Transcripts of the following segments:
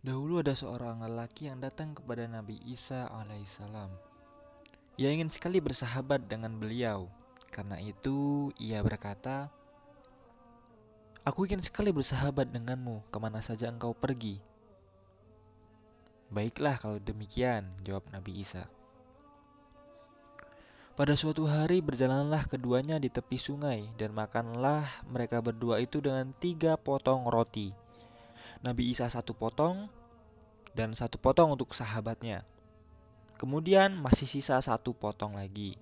Dahulu ada seorang lelaki yang datang kepada Nabi Isa alaihissalam. Ia ingin sekali bersahabat dengan beliau. Karena itu ia berkata, "Aku ingin sekali bersahabat denganmu kemana saja engkau pergi." "Baiklah kalau demikian," jawab Nabi Isa. Pada suatu hari berjalanlah keduanya di tepi sungai dan makanlah mereka berdua itu dengan 3 potong roti. Nabi Isa 1 potong dan 1 potong untuk sahabatnya. Kemudian masih sisa 1 potong lagi.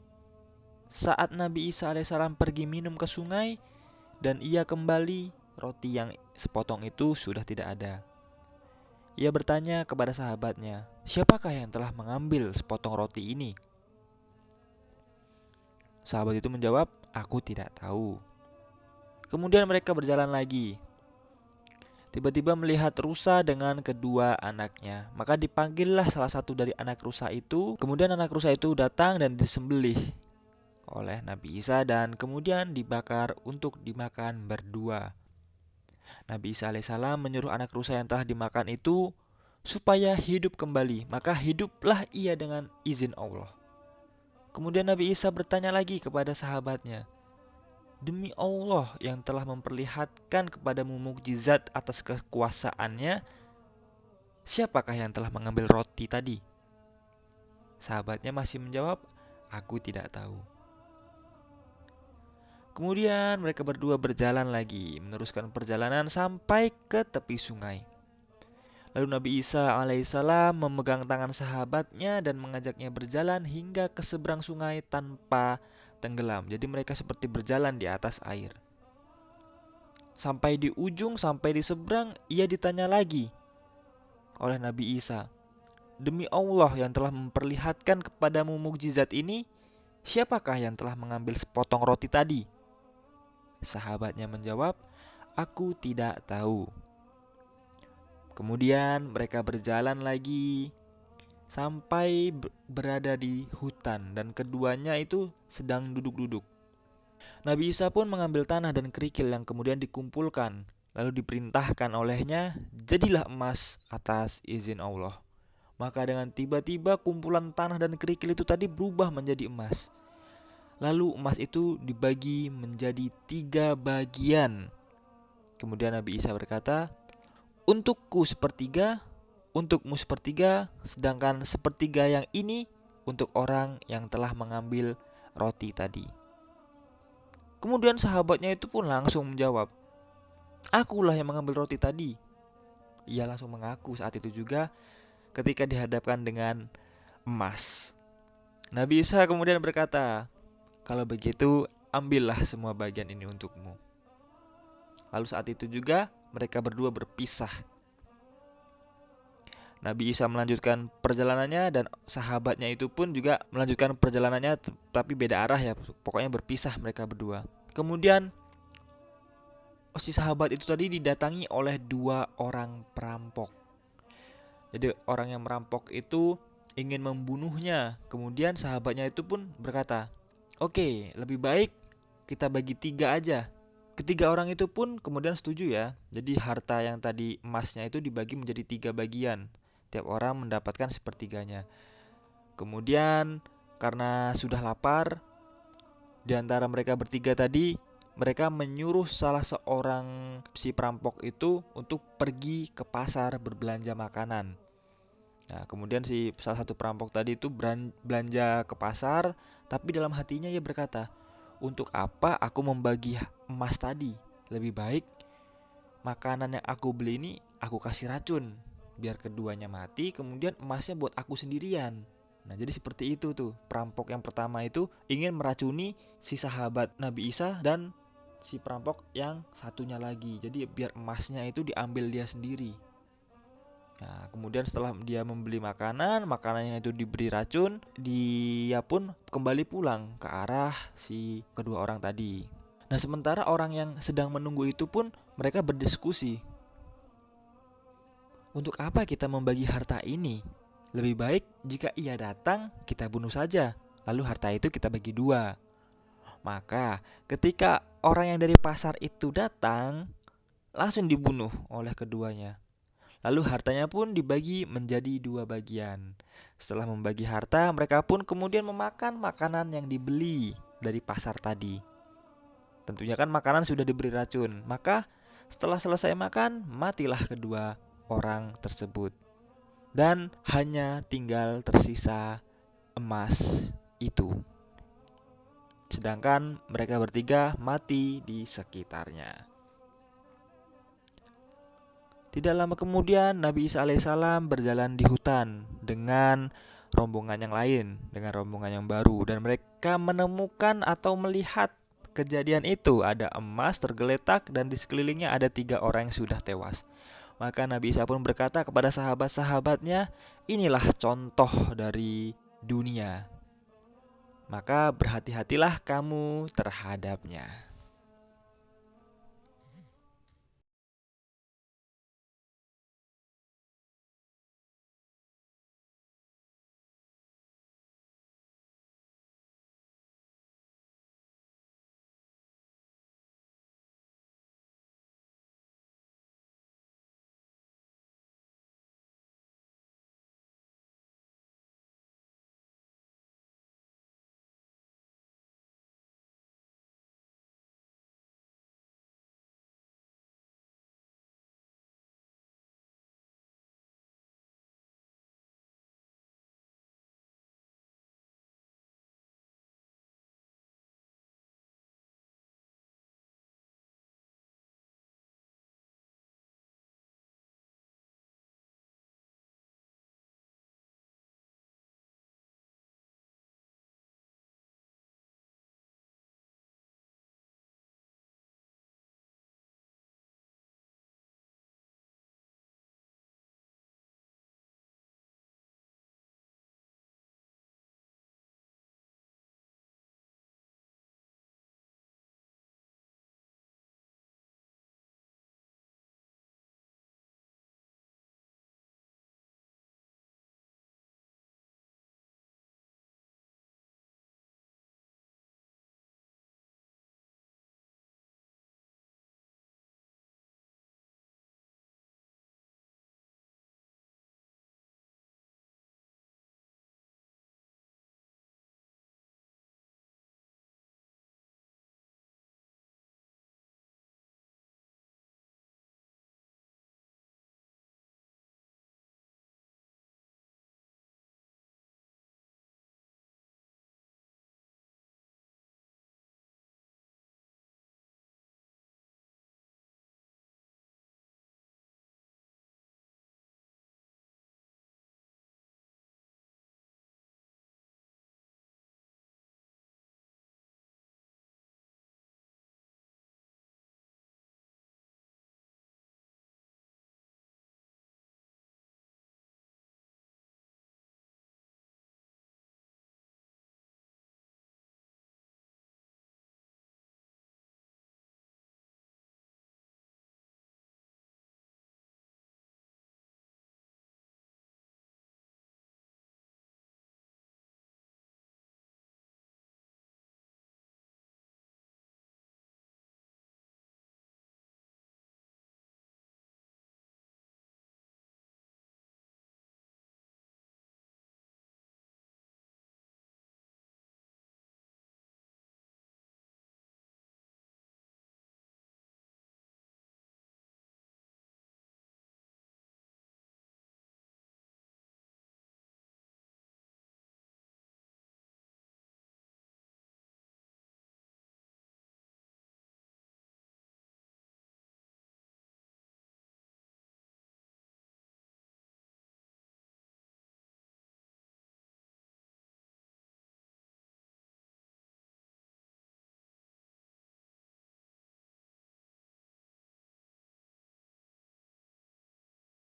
Saat Nabi Isa alaihissalam pergi minum ke sungai dan ia kembali, roti yang sepotong itu sudah tidak ada. Ia bertanya kepada sahabatnya, "Siapakah yang telah mengambil sepotong roti ini?" Sahabat itu menjawab, "Aku tidak tahu." Kemudian mereka berjalan lagi. Tiba-tiba melihat rusa dengan kedua anaknya. Maka dipanggillah salah satu dari anak rusa itu. Kemudian anak rusa itu datang dan disembelih oleh Nabi Isa dan kemudian dibakar untuk dimakan berdua. Nabi Isa alaihissalam menyuruh anak rusa yang telah dimakan itu supaya hidup kembali. Maka hiduplah ia dengan izin Allah. Kemudian Nabi Isa bertanya lagi kepada sahabatnya, "Demi Allah yang telah memperlihatkan kepadamu mukjizat atas kekuasaannya, siapakah yang telah mengambil roti tadi?" Sahabatnya masih menjawab, "Aku tidak tahu." Kemudian mereka berdua berjalan lagi, meneruskan perjalanan sampai ke tepi sungai. Lalu Nabi Isa alaihissalam memegang tangan sahabatnya dan mengajaknya berjalan hingga ke seberang sungai tanpa tenggelam. Jadi mereka seperti berjalan di atas air. Sampai di ujung, sampai di seberang, ia ditanya lagi oleh Nabi Isa, "Demi Allah yang telah memperlihatkan kepadamu mukjizat ini, siapakah yang telah mengambil sepotong roti tadi?" Sahabatnya menjawab, "Aku tidak tahu." Kemudian mereka berjalan lagi sampai berada di hutan dan keduanya itu sedang duduk-duduk. Nabi Isa pun mengambil tanah dan kerikil yang kemudian dikumpulkan, lalu diperintahkan olehnya, "Jadilah emas atas izin Allah." Maka dengan tiba-tiba kumpulan tanah dan kerikil itu tadi berubah menjadi emas. Lalu emas itu dibagi menjadi 3 bagian. Kemudian Nabi Isa berkata, "Untukku sepertiga, untukmu sepertiga, sedangkan sepertiga yang ini untuk orang yang telah mengambil roti tadi." Kemudian sahabatnya itu pun langsung menjawab, "Akulah yang mengambil roti tadi." Ia langsung mengaku saat itu juga ketika dihadapkan dengan emas. Nabi Isa kemudian berkata, "Kalau begitu, ambillah semua bagian ini untukmu." Lalu saat itu juga mereka berdua berpisah. Nabi Isa melanjutkan perjalanannya dan sahabatnya itu pun juga melanjutkan perjalanannya, tapi beda arah ya. Pokoknya berpisah mereka berdua. Kemudian si sahabat itu tadi didatangi oleh 2 orang perampok. Jadi orang yang merampok itu ingin membunuhnya. Kemudian sahabatnya itu pun berkata, "Oke, lebih baik kita bagi 3 aja." Ketiga orang itu pun kemudian setuju ya. Jadi harta yang tadi emasnya itu dibagi menjadi 3 bagian. Tiap orang mendapatkan sepertiganya. Kemudian karena sudah lapar, di antara mereka bertiga tadi, mereka menyuruh salah seorang si perampok itu untuk pergi ke pasar berbelanja makanan. Nah, kemudian si salah satu perampok tadi itu belanja ke pasar, tapi dalam hatinya ia berkata, "Untuk apa aku membagi emas tadi? Lebih baik makanan yang aku beli ini aku kasih racun, biar keduanya mati, kemudian emasnya buat aku sendirian." Nah, jadi seperti itu tuh. Perampok yang pertama itu ingin meracuni si sahabat Nabi Isa dan si perampok yang satunya lagi. Jadi biar emasnya itu diambil dia sendiri. Nah, kemudian setelah dia membeli makanannya itu diberi racun, dia pun kembali pulang ke arah si kedua orang tadi. Nah, sementara orang yang sedang menunggu itu pun mereka berdiskusi. Untuk apa kita membagi harta ini? Lebih baik jika ia datang, kita bunuh saja. Lalu harta itu kita bagi 2. Maka ketika orang yang dari pasar itu datang, langsung dibunuh oleh keduanya. Lalu hartanya pun dibagi menjadi 2 bagian. Setelah membagi harta, mereka pun kemudian memakan makanan yang dibeli dari pasar tadi. Tentunya kan makanan sudah diberi racun. Maka setelah selesai makan, matilah kedua orang tersebut. Dan hanya tinggal tersisa emas itu. Sedangkan mereka bertiga mati di sekitarnya. Tidak lama kemudian Nabi Isa alaihissalam berjalan di hutan dengan rombongan yang lain, dengan rombongan yang baru, dan mereka menemukan atau melihat kejadian itu. Ada emas tergeletak dan di sekelilingnya ada 3 orang yang sudah tewas. Maka Nabi Isa pun berkata kepada sahabat-sahabatnya, inilah contoh dari dunia. Maka berhati-hatilah kamu terhadapnya.